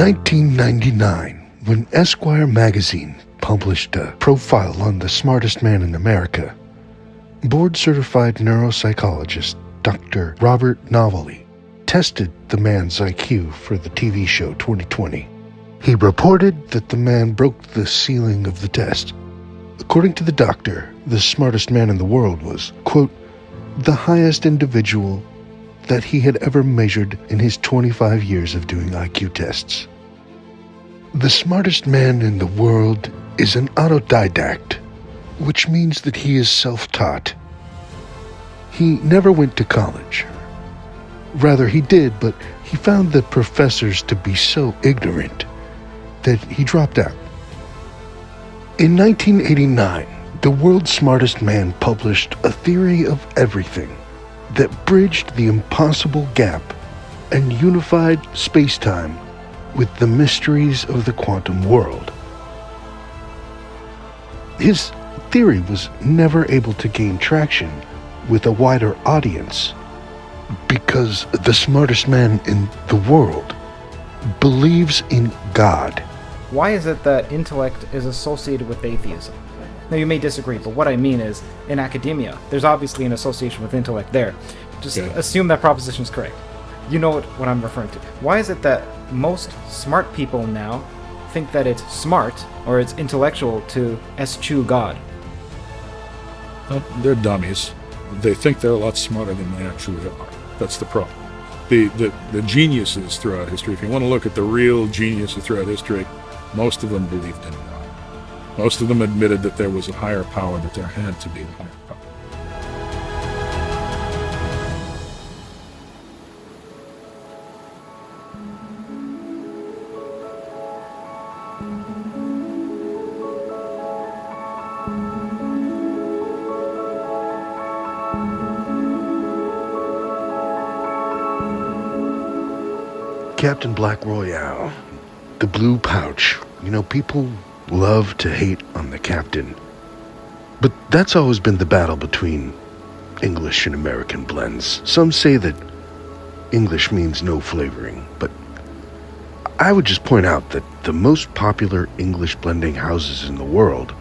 1999, when Esquire magazine published a profile on the smartest man in America, board-certified neuropsychologist Dr. Robert Novelli tested the man's IQ for the TV show 2020. He reported that the man broke the ceiling of the test. According to the doctor, the smartest man in the world was, quote, the highest individual that he had ever measured in his 25 years of doing IQ tests. The smartest man in the world is an autodidact, which means that he is self-taught. He never went to college. Rather, he did, but he found the professors to be so ignorant that he dropped out. In 1989, the world's smartest man published a theory of everything that bridged the impossible gap and unified space-time with the mysteries of the quantum world. His theory was never able to gain traction with a wider audience because the smartest man in the world believes in God. Why is it that intellect is associated with atheism? Now, you may disagree, but what I mean is, in academia, there's obviously an association with intellect there. Just assume that proposition is correct. You know what I'm referring to. Why is it that most smart people now think that it's smart or it's intellectual to eschew God? Well, they're dummies. They think they're a lot smarter than they actually are. That's the problem. The geniuses throughout history, if you want to look at the real geniuses throughout history, most of them believed in God. Most of them admitted that there was a higher power, that there had to be a higher power. Captain Black Royale, the blue pouch. You know, people love to hate on the captain. But that's always been the battle between English and American blends. Some say that English means no flavoring, but I would just point out that the most popular English blending houses in the world,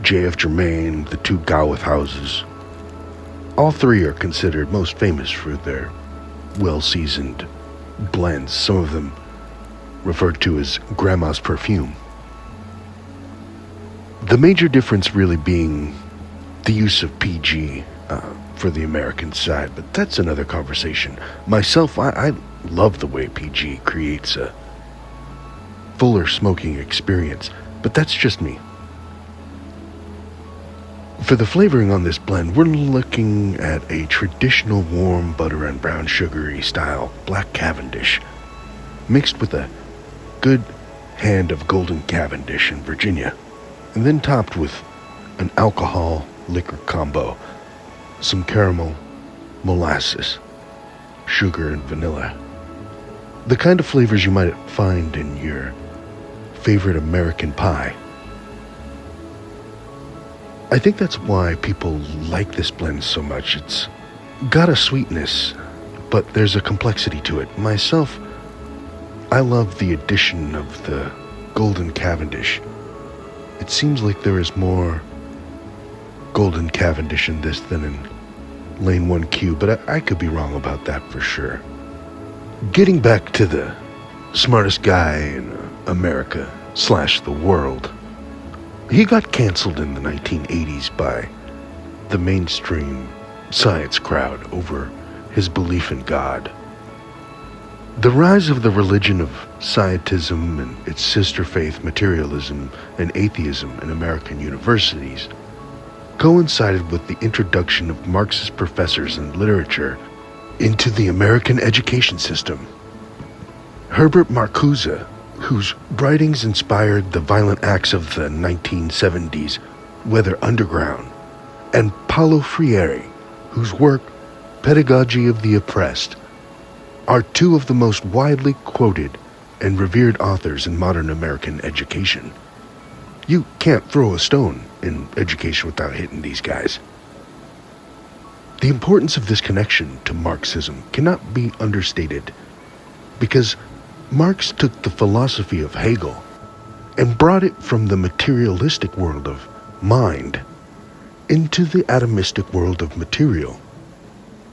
J.F. Germain, the two Gawith houses, all three are considered most famous for their well-seasoned blends, some of them referred to as grandma's perfume. The major difference really being the use of PG for the American side, but that's another conversation. Myself, I love the way PG creates a fuller smoking experience, but that's just me. For the flavoring on this blend, we're looking at a traditional warm butter and brown sugary style black Cavendish, mixed with a good hand of golden Cavendish in Virginia, and then topped with an alcohol liquor combo, some caramel, molasses, sugar, and vanilla. The kind of flavors you might find in your favorite American pie. I think that's why people like this blend so much. It's got a sweetness, but there's a complexity to it. Myself, I love the addition of the golden Cavendish. It seems like there is more golden Cavendish in this than in Lane 1Q, but I could be wrong about that for sure. Getting back to the smartest guy in America / the world, he got canceled in the 1980s by the mainstream science crowd over his belief in God. The rise of the religion of scientism and its sister faith, materialism and atheism in American universities coincided with the introduction of Marxist professors and literature into the American education system. Herbert Marcuse, whose writings inspired the violent acts of the 1970s Weather Underground, and Paulo Freire, whose work, Pedagogy of the Oppressed, are two of the most widely quoted and revered authors in modern American education. You can't throw a stone in education without hitting these guys. The importance of this connection to Marxism cannot be understated, because Marx took the philosophy of Hegel and brought it from the materialistic world of mind into the atomistic world of material.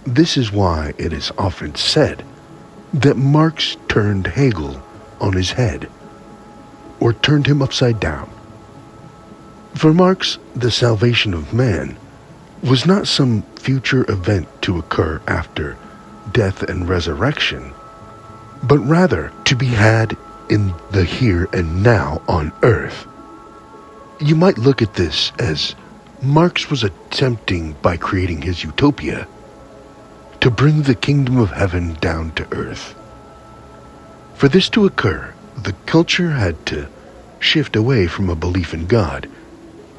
This is why it is often said that Marx turned Hegel on his head, or turned him upside down. For Marx, the salvation of man was not some future event to occur after death and resurrection, but rather to be had in the here and now on earth. You might look at this as Marx was attempting, by creating his utopia, to bring the kingdom of heaven down to earth. For this to occur, the culture had to shift away from a belief in God.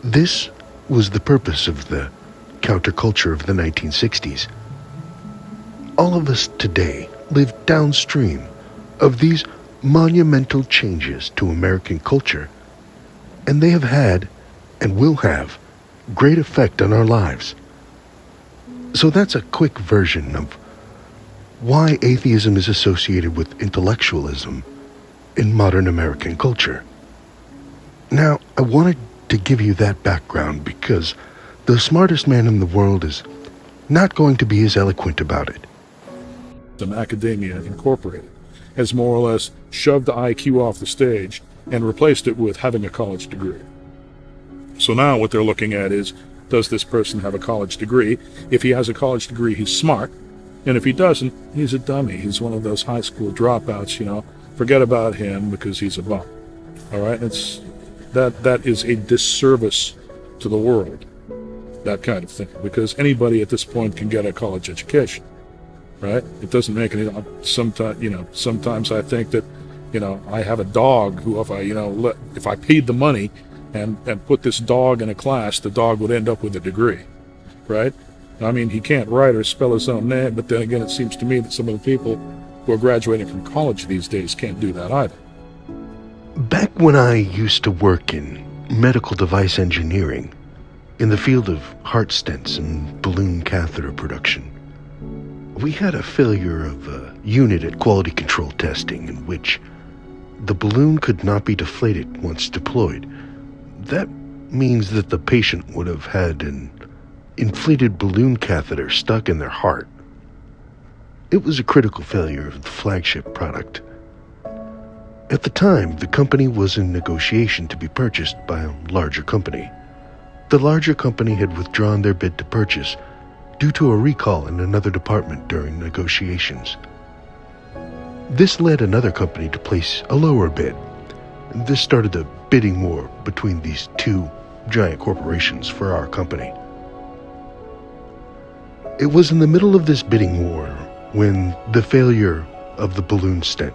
This was the purpose of the counterculture of the 1960s. All of us today live downstream of these monumental changes to American culture, and they have had and will have great effect on our lives. So that's a quick version of why atheism is associated with intellectualism in modern American culture. Now, I wanted to give you that background because the smartest man in the world is not going to be as eloquent about it. Academia Incorporated has more or less shoved the IQ off the stage and replaced it with having a college degree. So now what they're looking at is, does this person have a college degree? If he has a college degree, he's smart. And if he doesn't, he's a dummy. He's one of those high school dropouts, Forget about him because he's a bum. All right? That is a disservice to the world, that kind of thing. Because anybody at this point can get a college education, right? It doesn't make any... Sometimes I think that, I have a dog who, if I paid the money and put this dog in a class, the dog would end up with a degree, right? I mean, he can't write or spell his own name, but then again, it seems to me that some of the people who are graduating from college these days can't do that either. Back when I used to work in medical device engineering, in the field of heart stents and balloon catheter production, we had a failure of a unit at quality control testing in which the balloon could not be deflated once deployed. That means that the patient would have had an inflated balloon catheter stuck in their heart. It was a critical failure of the flagship product. At the time, the company was in negotiation to be purchased by a larger company. The larger company had withdrawn their bid to purchase due to a recall in another department during negotiations. This led another company to place a lower bid. This started a bidding war between these two giant corporations for our company. It was in the middle of this bidding war when the failure of the balloon stent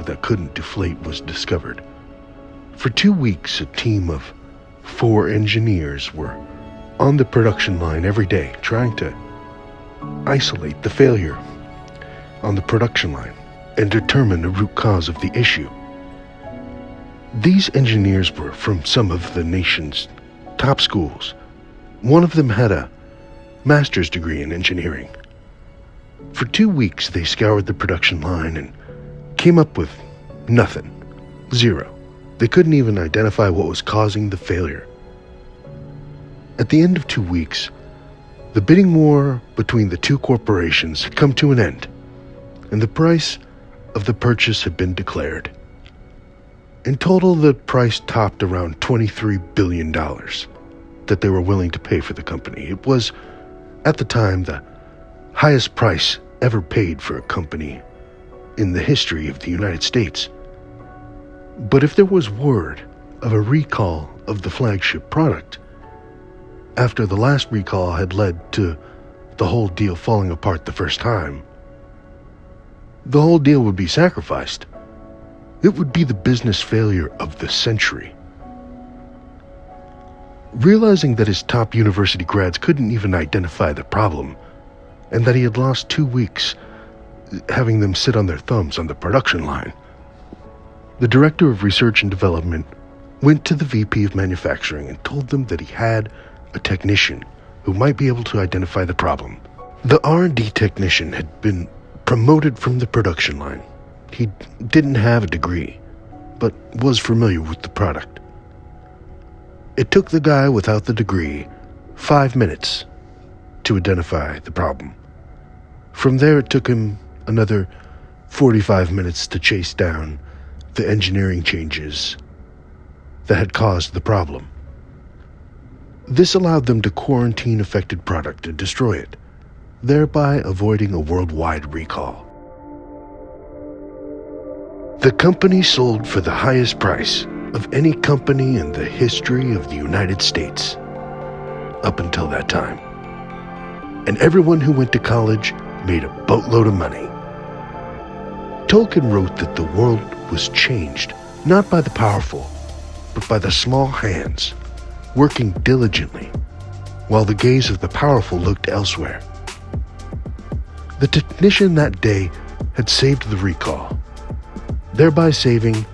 that couldn't deflate was discovered. For 2 weeks, a team of 4 engineers were on the production line every day trying to isolate the failure on the production line and determine the root cause of the issue. These engineers were from some of the nation's top schools. One of them had a master's degree in engineering. For 2 weeks, they scoured the production line and came up with nothing. Zero. They couldn't even identify what was causing the failure. At the end of 2 weeks, the bidding war between the two corporations had come to an end, and the price of the purchase had been declared. In total, the price topped around $23 billion that they were willing to pay for the company. It was, at the time, the highest price ever paid for a company in the history of the United States. But if there was word of a recall of the flagship product, after the last recall had led to the whole deal falling apart the first time, the whole deal would be sacrificed. It would be the business failure of the century. Realizing that his top university grads couldn't even identify the problem, and that he had lost 2 weeks having them sit on their thumbs on the production line, the director of research and development went to the VP of manufacturing and told them that he had a technician who might be able to identify the problem. The R&D technician had been promoted from the production line he didn't have a degree, but was familiar with the product. It took the guy without the degree 5 minutes to identify the problem. From there, it took him another 45 minutes to chase down the engineering changes that had caused the problem. This allowed them to quarantine affected product and destroy it, thereby avoiding a worldwide recall. The company sold for the highest price of any company in the history of the United States, up until that time. And everyone who went to college made a boatload of money. Tolkien wrote that the world was changed not by the powerful, but by the small hands, working diligently, while the gaze of the powerful looked elsewhere. The technician that day had saved the recall, thereby saving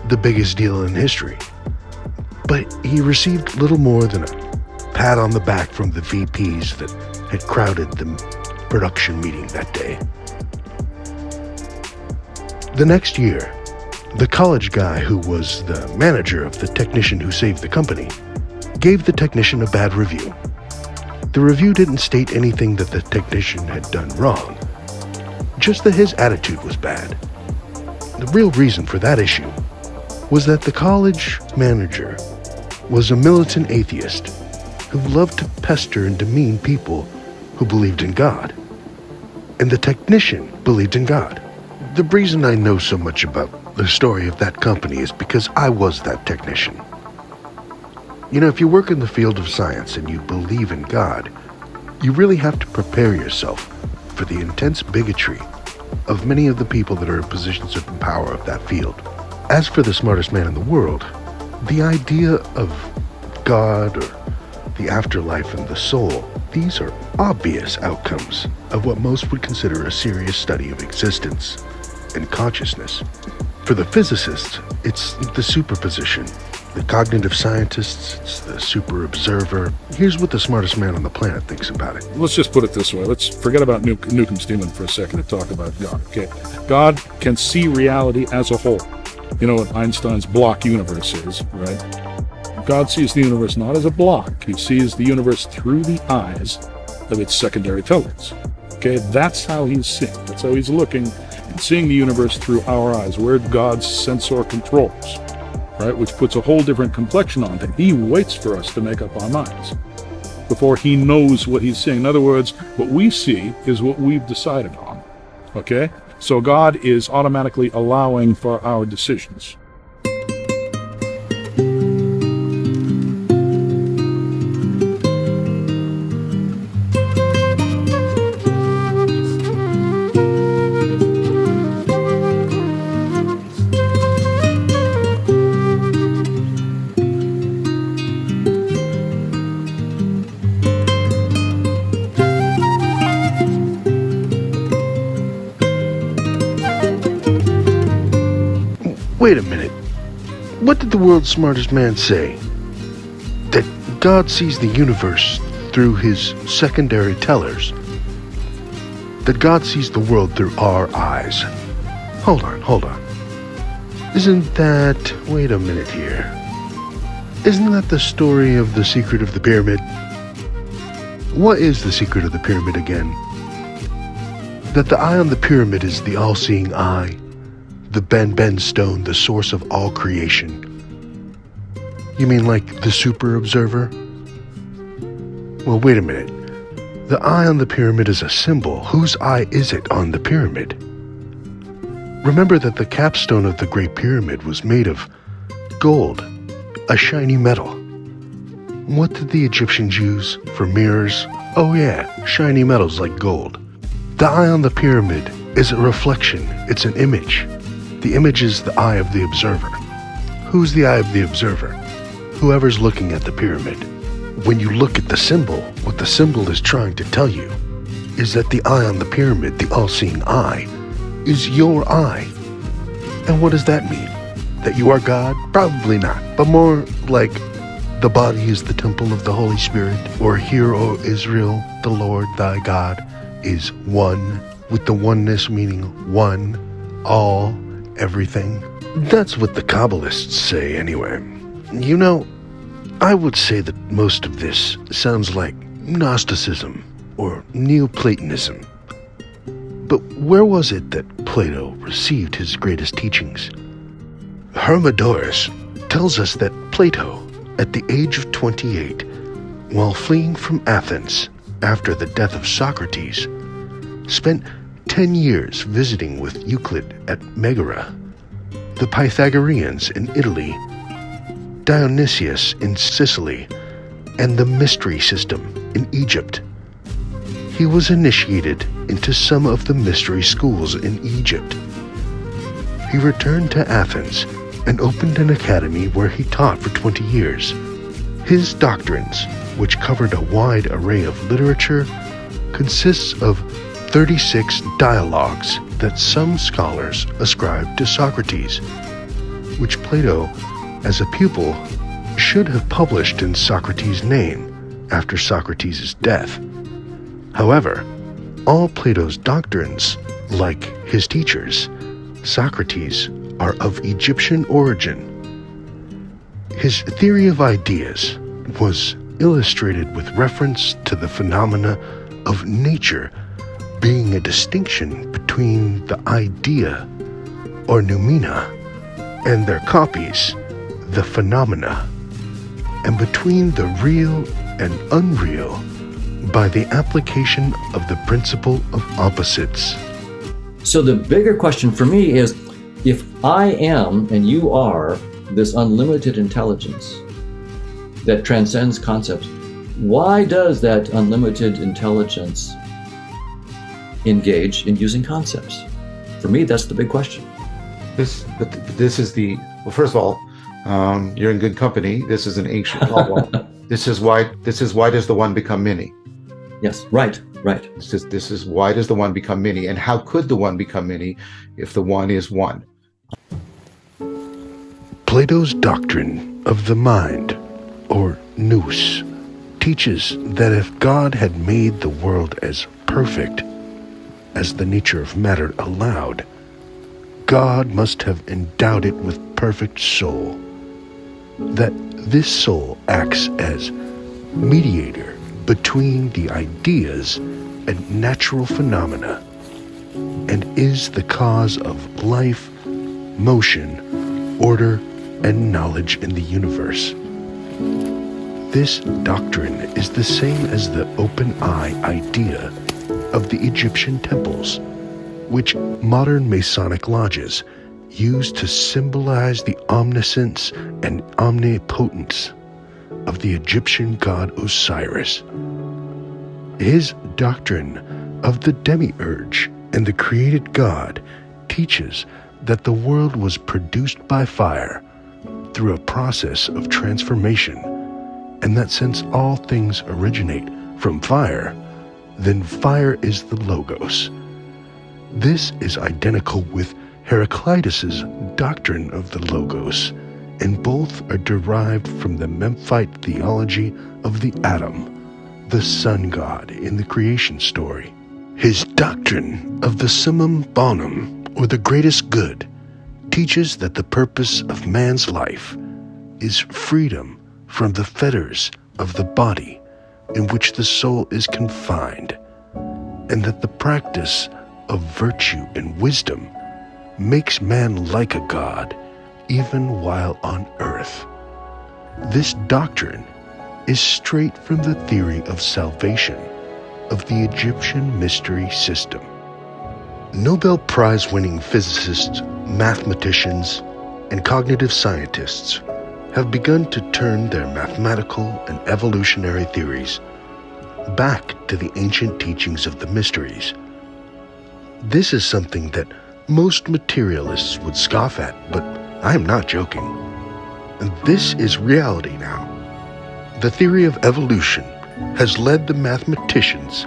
the biggest deal in history. But he received little more than a pat on the back from the VPs that had crowded the production meeting that day. The next year, the college guy who was the manager of the technician who saved the company gave the technician a bad review. The review didn't state anything that the technician had done wrong, just that his attitude was bad. The real reason for that issue was that the college manager was a militant atheist who loved to pester and demean people who believed in God. And the technician believed in God. The reason I know so much about the story of that company is because I was that technician. You know, if you work in the field of science and you believe in God, you really have to prepare yourself for the intense bigotry of many of the people that are in positions of power of that field. As for the smartest man in the world, the idea of God or the afterlife and the soul, these are obvious outcomes of what most would consider a serious study of existence and consciousness. For the physicists, it's the superposition. The cognitive scientists, it's the super observer. Here's what the smartest man on the planet thinks about it. Let's just put it this way. Let's forget about Newcomb's demon for a second and talk about God. Okay, God can see reality as a whole. You know what Einstein's block universe is, right? God sees the universe not as a block. He sees the universe through the eyes of its secondary tellers. Okay, that's how he's seeing. That's how he's looking and seeing the universe through our eyes. We're God's sensor controls, right? Which puts a whole different complexion on it. He waits for us to make up our minds before he knows what he's seeing. In other words, what we see is what we've decided on. Okay? So God is automatically allowing for our decisions. Wait a minute. What did the world's smartest man say? That God sees the universe through his secondary tellers. That God sees the world through our eyes. Hold on. Isn't that... Wait a minute here. Isn't that the story of the secret of the pyramid? What is the secret of the pyramid again? That the eye on the pyramid is the all-seeing eye. The Ben stone, the source of all creation. You mean like the super observer? Well, wait a minute. The eye on the pyramid is a symbol. Whose eye is it on the pyramid? Remember that the capstone of the Great Pyramid was made of gold, a shiny metal. What did the Egyptians use for mirrors? Oh yeah, shiny metals like gold. The eye on the pyramid is a reflection. It's an image. The image is the eye of the observer. Who's the eye of the observer? Whoever's looking at the pyramid. When you look at the symbol, what the symbol is trying to tell you is that the eye on the pyramid, the all-seeing eye, is your eye. And what does that mean? That you are God? Probably not, but more like the body is the temple of the Holy Spirit, or hear, O Israel, the Lord thy God is one, with the oneness meaning one. all, everything. That's what the Kabbalists say anyway. You know, I would say that most of this sounds like Gnosticism or Neoplatonism. But where was it that Plato received his greatest teachings? Hermodorus tells us that Plato, at the age of 28, while fleeing from Athens after the death of Socrates, spent 10 years visiting with Euclid at Megara, the Pythagoreans in Italy, Dionysius in Sicily, and the mystery system in Egypt. He was initiated into some of the mystery schools in Egypt. He returned to Athens and opened an academy where he taught for 20 years. His doctrines, which covered a wide array of literature, consists of 36 dialogues that some scholars ascribe to Socrates, which Plato, as a pupil, should have published in Socrates' name after Socrates' death. However, all Plato's doctrines, like his teachers, Socrates, are of Egyptian origin. His theory of ideas was illustrated with reference to the phenomena of nature being a distinction between the idea, or noumena, and their copies, the phenomena, and between the real and unreal by the application of the principle of opposites. So the bigger question for me is, if I am and you are this unlimited intelligence that transcends concepts, why does that unlimited intelligence engage in using concepts? For me, that's the big question. This is the, well, first of all, you're in good company. This is an ancient problem. This is why does the one become many? Yes, right. This is why does the one become many, and how could the one become many if the one is one? Plato's doctrine of the mind, or nous, teaches that if God had made the world as perfect as the nature of matter allowed, God must have endowed it with perfect soul, that this soul acts as mediator between the ideas and natural phenomena, and is the cause of life, motion, order, and knowledge in the universe. This doctrine is the same as the open eye idea of the Egyptian temples, which modern Masonic lodges use to symbolize the omniscience and omnipotence of the Egyptian god Osiris. His doctrine of the demiurge and the created god teaches that the world was produced by fire through a process of transformation, and that since all things originate from fire, then fire is the Logos. This is identical with Heraclitus's doctrine of the Logos, and both are derived from the Memphite theology of the atom, the sun god in the creation story. His doctrine of the summum bonum, or the greatest good, teaches that the purpose of man's life is freedom from the fetters of the body in which the soul is confined, and that the practice of virtue and wisdom makes man like a god even while on earth. This doctrine is straight from the theory of salvation of the Egyptian mystery system. Nobel Prize-winning physicists, mathematicians, and cognitive scientists have begun to turn their mathematical and evolutionary theories back to the ancient teachings of the mysteries. This is something that most materialists would scoff at, but I am not joking. And this is reality now. The theory of evolution has led the mathematicians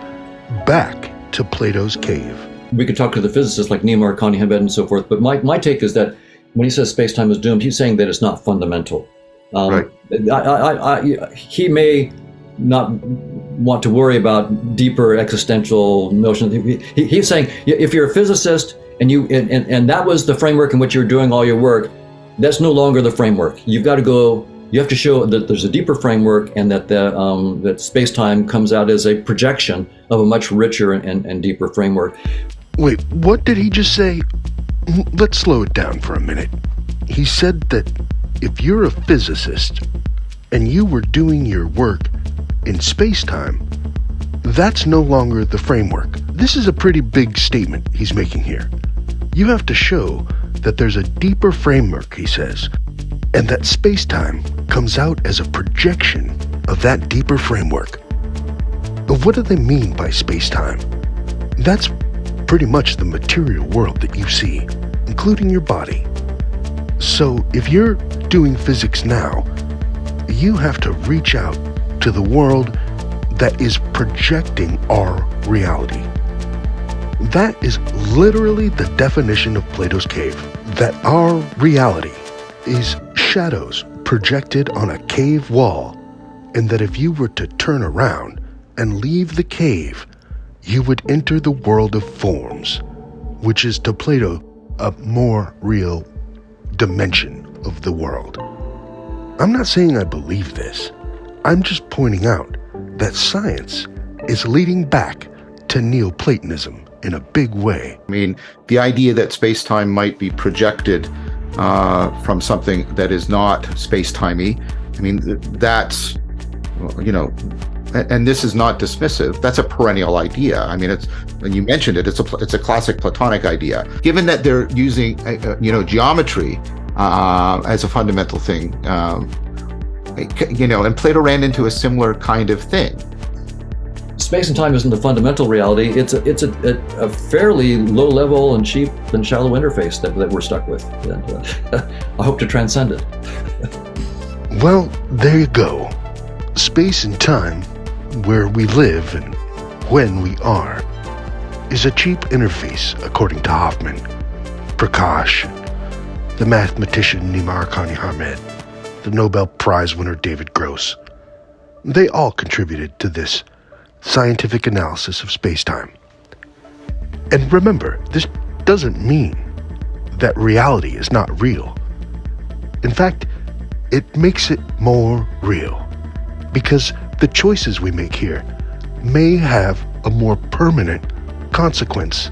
back to Plato's cave. We could talk to the physicists like Neil Marconi, Hamed, and so forth, but my take is that when he says space-time is doomed, he's saying that it's not fundamental. Right. He may not want to worry about deeper existential notions. He's saying if you're a physicist and that was the framework in which you were doing all your work. That's no longer the framework. You've got to go. You have to show that there's a deeper framework, and that that space-time comes out as a projection of a much richer and deeper framework. Wait, what did he just say? Let's slow it down for a minute. He said that if you're a physicist and you were doing your work in space-time, that's no longer the framework. This is a pretty big statement he's making here. You have to show that there's a deeper framework, he says, and that space-time comes out as a projection of that deeper framework. But what do they mean by space-time? That's pretty much the material world that you see, including your body. So if you're doing physics now, you have to reach out to the world that is projecting our reality. That is literally the definition of Plato's cave, that our reality is shadows projected on a cave wall, and that if you were to turn around and leave the cave, you would enter the world of forms, which is to Plato a more real dimension of the world. I'm not saying I believe this. I'm just pointing out that science is leading back to Neoplatonism in a big way. I mean, the idea that space-time might be projected from something that is not space-timey, I mean, that's, you know, and this is not dismissive. That's a perennial idea. I mean, when you mentioned it, it's a classic Platonic idea. Given that they're using, geometry as a fundamental thing, and Plato ran into a similar kind of thing. Space and time isn't the fundamental reality. It's a fairly low level and cheap and shallow interface that we're stuck with. And I hope to transcend it. Well, there you go. Space and time, where we live and when we are, is a cheap interface, according to Hoffman, Prakash, the mathematician Nimar Kani-Hamed, the Nobel Prize winner David Gross. They all contributed to this scientific analysis of space-time. And remember, this doesn't mean that reality is not real. In fact, it makes it more real, because the choices we make here may have a more permanent consequence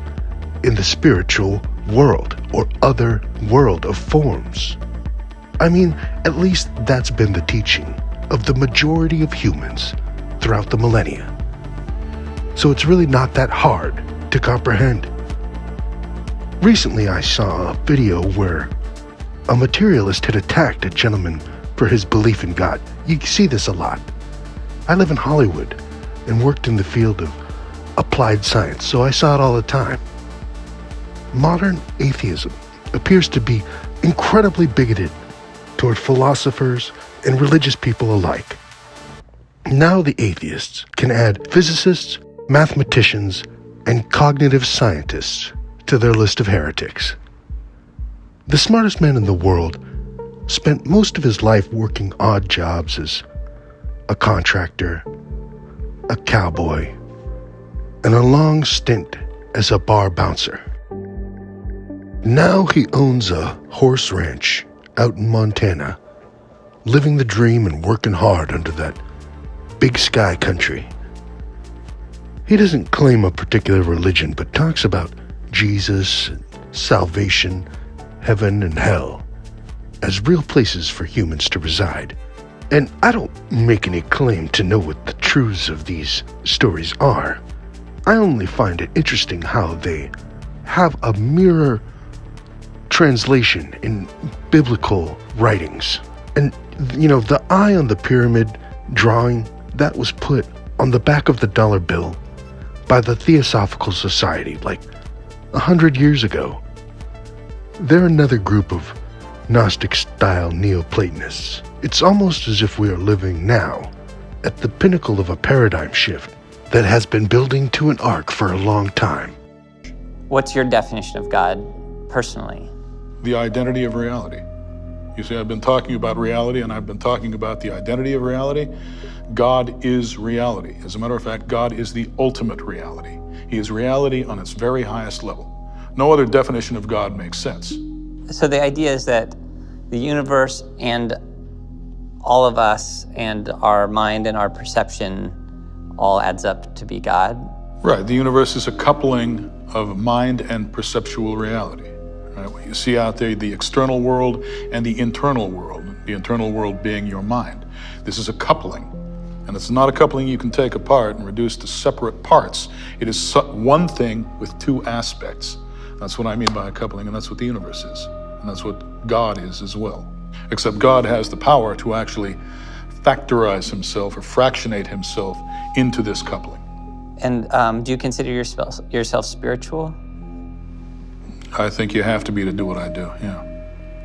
in the spiritual world or other world of forms. I mean, at least that's been the teaching of the majority of humans throughout the millennia. So it's really not that hard to comprehend. Recently I saw a video where a materialist had attacked a gentleman for his belief in God. You see this a lot. I live in Hollywood and worked in the field of applied science, so I saw it all the time. Modern atheism appears to be incredibly bigoted toward philosophers and religious people alike. Now the atheists can add physicists, mathematicians, and cognitive scientists to their list of heretics. The smartest man in the world spent most of his life working odd jobs as a contractor, a cowboy, and a long stint as a bar bouncer. Now he owns a horse ranch out in Montana, living the dream and working hard under that big sky country. He doesn't claim a particular religion, but talks about Jesus, salvation, heaven, and hell as real places for humans to reside. And I don't make any claim to know what the truths of these stories are. I only find it interesting how they have a mirror translation in biblical writings. And, the eye on the pyramid drawing, that was put on the back of the dollar bill by the Theosophical Society like 100 years ago. They're another group of Gnostic-style Neoplatonists. It's almost as if we are living now at the pinnacle of a paradigm shift that has been building to an arc for a long time. What's your definition of God, personally? The identity of reality. You see, I've been talking about reality, and I've been talking about the identity of reality. God is reality. As a matter of fact, God is the ultimate reality. He is reality on its very highest level. No other definition of God makes sense. So the idea is that the universe and all of us and our mind and our perception all adds up to be God. Right, the universe is a coupling of mind and perceptual reality. Right? What you see out there, the external world and the internal world being your mind. This is a coupling, and it's not a coupling you can take apart and reduce to separate parts. It is one thing with two aspects. That's what I mean by a coupling, and that's what the universe is, and that's what God is as well. Except God has the power to actually factorize himself or fractionate himself into this coupling. And do you consider yourself spiritual? I think you have to be to do what I do, yeah.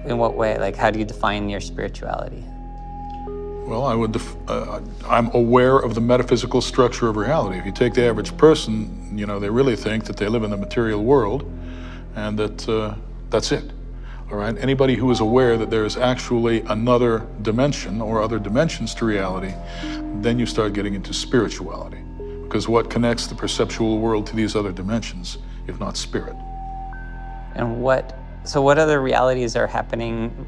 In what way? Like, how do you define your spirituality? Well, I'm aware of the metaphysical structure of reality. If you take the average person, they really think that they live in the material world and that that's it, all right? Anybody who is aware that there is actually another dimension or other dimensions to reality, then you start getting into spirituality. Because what connects the perceptual world to these other dimensions, if not spirit? And what other realities are happening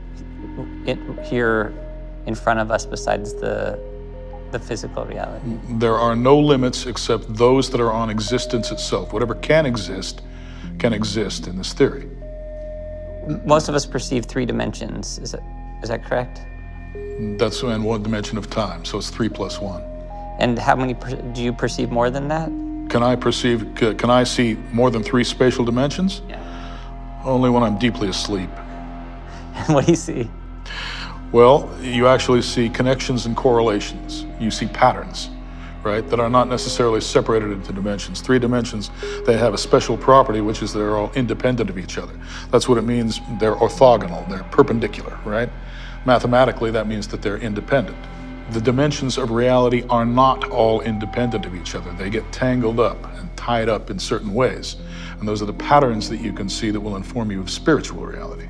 here in front of us besides the physical reality? There are no limits except those that are on existence itself. Whatever can exist in this theory. Most of us perceive 3 dimensions. Is that correct? That's in 1 dimension of time, so it's 3 plus 1. And how many do you perceive more than that? Can I see more than 3 spatial dimensions? Yeah. Only when I'm deeply asleep. What do you see? Well, you actually see connections and correlations. You see patterns, right, that are not necessarily separated into dimensions. 3 dimensions, they have a special property, which is they're all independent of each other. That's what it means. They're orthogonal, they're perpendicular, right? Mathematically, that means that they're independent. The dimensions of reality are not all independent of each other. They get tangled up and tied up in certain ways. And those are the patterns that you can see that will inform you of spiritual reality.